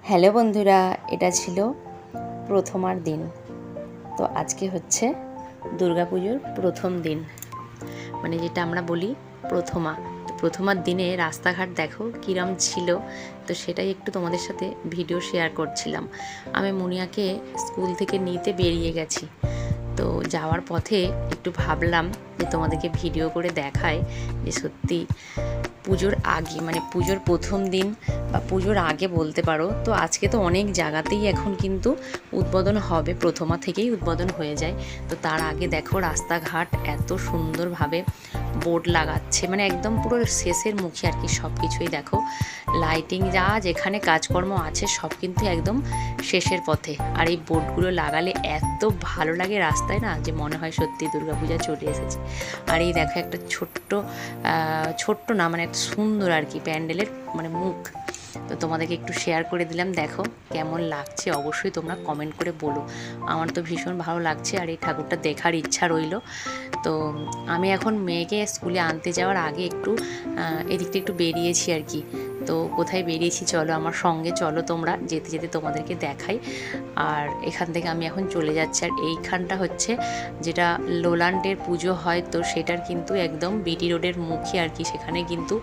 Hello বন্ধুরা, এটা ছিল প্রথমার দিন। তো আজকে হচ্ছে দুর্গাপুজোর প্রথম দিন, মানে যেটা আমরা বলি প্রথমা। তো প্রথমার দিনে রাস্তাঘাট দেখো কিরম ছিল, তো সেটাই একটু তোমাদের সাথে ভিডিও শেয়ার করছিলাম। আমি মুনিয়াকে স্কুল থেকে নিতে বেরিয়ে গেছি, তো যাওয়ার পথে একটু ভাবলাম যে তোমাদেরকে ভিডিও করে দেখায় যে সত্যি পুজোর আগে, মানে পুজোর প্রথম দিন বা পুজোর আগে বলতে পারো, তো আজকে তো অনেক জায়গাতেই এখন কিন্তু উদ্বোধন হবে, প্রথমা থেকেই উদ্বোধন হয়ে যায়। তো তার আগে দেখো রাস্তাঘাট এত সুন্দরভাবে বোর্ড লাগাচ্ছে, মানে একদম পুরো শেষের মুখে আর কি সব কিছুই দেখো, লাইটিং যা যেখানে কাজকর্ম আছে সব কিন্তু একদম শেষের পথে। আর এই বোর্ডগুলো লাগালে এত ভালো লাগে রাস্তায় না, যে মনে হয় সত্যি দুর্গাপূজা চলে এসেছে। আর এই দেখো একটা ছোট্ট না, মানে একটা সুন্দর আর কি প্যান্ডেলের মানে মুখ। তো তোমাদেরকে একটু শেয়ার করে দিলাম, দেখো কেমন লাগছে অবশ্যই তোমরা কমেন্ট করে বলো। আমার তো ভীষণ ভালো লাগছে, আর এই ঠাকুরটা দেখার ইচ্ছা রইল। তো আমি এখন মেয়েকে স্কুলে আনতে যাওয়ার আগে একটু এদিকটা একটু বেরিয়েছি আর কি। তো কোথায় বেরিয়েছি চলো আমার সঙ্গে, চলো তোমরা, যেতে যেতে তোমাদেরকে দেখাই। আর এখান থেকে আমি এখন চলে যাচ্ছি। আর এইখানটা হচ্ছে যেটা লোল্যান্ডের পুজো হয়, তো সেটার কিন্তু একদম বিটি রোডের মুখে আর কি, সেখানে কিন্তু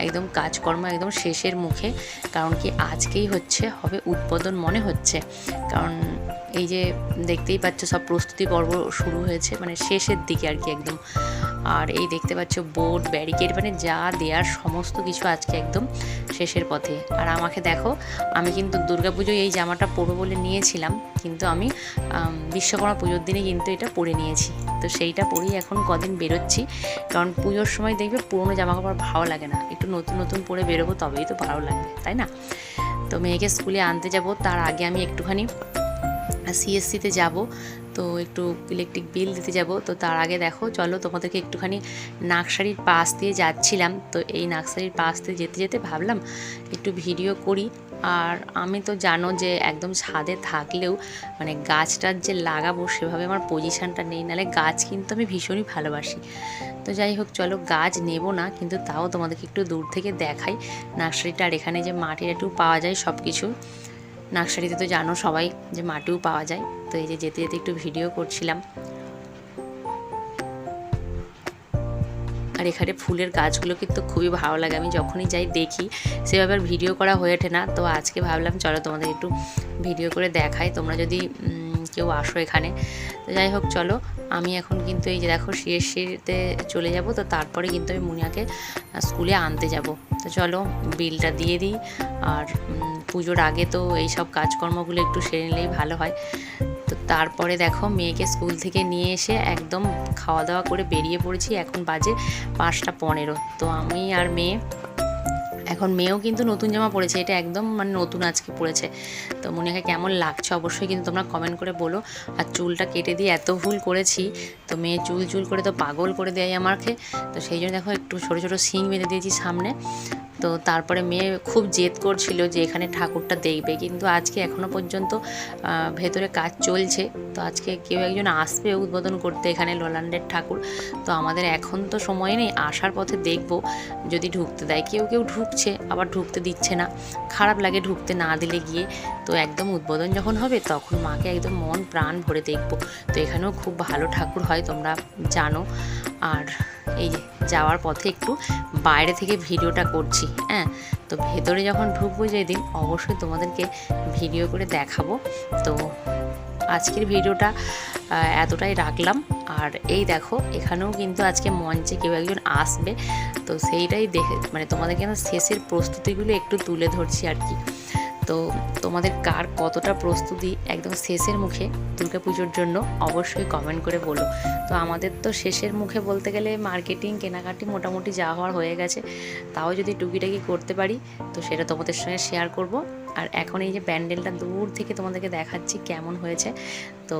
একদম কাজকর্ম একদম শেষের মুখে। কারণ কি আজকেই হবে উদ্বোধন মনে হচ্ছে, কারণ এই যে দেখতেই পাচ্ছ সব প্রস্তুতি পর্ব শুরু হয়েছে, মানে শেষের দিকে আর কি একদম। আর এই দেখতে পাচ্ছ বোর্ড ব্যারিকেড, মানে যা দেওয়ার সমস্ত কিছু আজকে একদম শেষের পথে। আর আমাকে দেখো, আমি কিন্তু দুর্গাপুজোয় এই জামাটা পরবো বলে নিয়েছিলাম, কিন্তু আমি বিশ্বকর্মা পুজোর দিনে কিন্তু এটা পরে নিয়েছি। তো সেইটা পরেই এখন কদিন বেরোচ্ছি, কারণ পুজোর সময় দেখবে পুরোনো জামা কাপড় ভালো লাগে না, একটু নতুন নতুন পরে বেরোবো তবেই তো ভালো লাগবে, তাই না? তো মেয়েকে স্কুলে আনতে যাব, তার আগে আমি একটুখানি সিএসসিতে যাব, তো একটু ইলেকট্রিক বিল দিতে যাব। তো তার আগে দেখো চলো তোমাদেরকে একটুখানি নাকসারির পাশ দিয়ে যাচ্ছিলাম, তো এই নাকসারির পাশ দিয়ে যেতে যেতে ভাবলাম একটু ভিডিও করি। আর আমি তো জানো যে একদম ছাদে থাকলেও মানে গাছটার যে লাগাবো সেভাবে আমার পজিশানটা নেই, নাহলে গাছ কিন্তু আমি ভীষণই ভালোবাসি। তো যাই হোক চলো, গাছ নেব না, কিন্তু তাও তোমাদেরকে একটু দূর থেকে দেখাই নার্সারিটা। আর এখানে যে মাটির একটু পাওয়া যায় সব কিছু, নার্সারিতে তো জানো সবাই যে মাটিও পাওয়া যায়। তো এই যে যেতে যেতে একটু ভিডিও করছিলাম। আর এখানে ফুলের গাছগুলো কিন্তু খুবই ভালো লাগে, আমি যখনই যাই দেখি, সেভাবে আর ভিডিও করা হয়ে ওঠে না। তো আজকে ভাবলাম চলো তোমাদের একটু ভিডিও করে দেখাই, তোমরা যদি কেউ আসো এখানে। তো যাই হোক চলো, আমি এখন কিন্তু এই যে দেখো সিএসসিতে চলে যাব, তো তারপরে কিন্তু আমি মুনিয়াকে স্কুলে আনতে যাব। তো চলো বিলটা দিয়ে দিই। আর পুজোর আগে তো এই সব কাজকর্মগুলো একটু সেরে নিলেই ভালো হয়। তো তারপরে দেখো মেয়েকে স্কুল থেকে নিয়ে এসে একদম খাওয়া দাওয়া করে বেরিয়ে পড়েছি, এখন বাজে 5:15। তো আমি আর মেয়ে, এখন মেয়েও কিন্তু নতুন জামা পরেছে, এটা একদম মানে নতুন আজকে পরেছে। তো মনিয়াকে কেমন লাগছে অবশ্যই কিন্তু তোমরা কমেন্ট করে বলো। আর চুলটা কেটে দিয়ে এত ভুল করেছি, তো মেয়ে চুল করে তো পাগল করে দেয় আমাকে। তো সেই জন্য দেখো একটু ছোটো ছোটো শিং বেঁধে দিয়েছি সামনে। তো তারপরে মেয়ে খুব জেদ করছিল যে এখানে ঠাকুরটা দেখবে, কিন্তু আজকে এখনও পর্যন্ত ভেতরে কাজ চলছে। তো আজকে কেউ একজন আসবে উদ্বোধন করতে এখানে লোল্যান্ডের ঠাকুর। তো আমাদের এখন তো সময় নেই, আসার পথে দেখব যদি ঢুকতে দেয়। কেউ কেউ ঢুকছে, আবার ঢুকতে দিচ্ছে না, খারাপ লাগে ঢুকতে না দিলে গিয়ে। তো একদম উদ্বোধন যখন হবে তখন মাকে একদম মন প্রাণ ভরে দেখব। তো এখানেও খুব ভালো ঠাকুর হয়, তোমরা জানো। আর এই যে যাওয়ার পথে একটু বাইরে থেকে ভিডিওটা করছি, হ্যাঁ। তো ভেতরে যখন ঢুকবো যেদিন অবশ্যই তোমাদেরকে ভিডিও করে দেখাবো। তো আজকের ভিডিওটা এতটাই রাখলাম। আর এই দেখো এখানেও কিন্তু আজকে মঞ্চে কেউ একজন আসবে, তো সেইটাই দেখে মানে তোমাদেরকে শেষের প্রস্তুতিগুলো একটু তুলে ধরছি আর কি। তো তোমাদের কার কতটা প্রস্তুতি একদম শেষের মুখে দুর্গাপুজোর জন্য অবশ্যই কমেন্ট করে বলো। তো আমাদের তো শেষের মুখে বলতে গেলে মার্কেটিং কেনাকাটি মোটামুটি যা হওয়ার হয়ে গেছে, তাও যদি টুকিটাকি করতে পারি তো সেটা তোমাদের সঙ্গে শেয়ার করব। আর এখন এই যে প্যান্ডেলটা দূর থেকে তোমাদেরকে দেখাচ্ছি কেমন হয়েছে, তো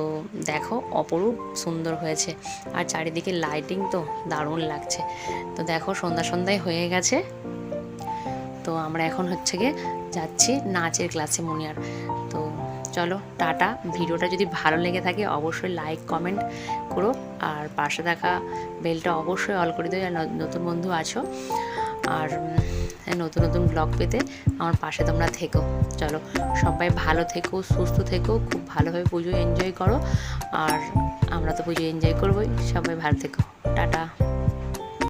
দেখো অপরূপ সুন্দর হয়েছে। আর চারিদিকে লাইটিং তো দারুণ লাগছে। তো দেখো সন্ধ্যায় হয়ে গেছে, তো আমরা এখন গিয়ে যাচ্ছি নাচের ক্লাসে মুনিয়ার। তো চলো টাটা। ভিডিওটা যদি ভালো লেগে থাকে অবশ্যই লাইক কমেন্ট করো, আর পাশে থাকা বেলটা অবশ্যই অল করে দিও, আর নতুন বন্ধু আছো। আর নতুন নতুন ব্লগ পেতে আমার পাশে তোমরা থেকো। চলো সবাই ভালো থেকো, সুস্থ থেকো, খুব ভালোভাবে পুজো এনজয় করো। আর আমরা তো পুজো এনজয় করবোই। সবাই ভালো থেকো, টাটা।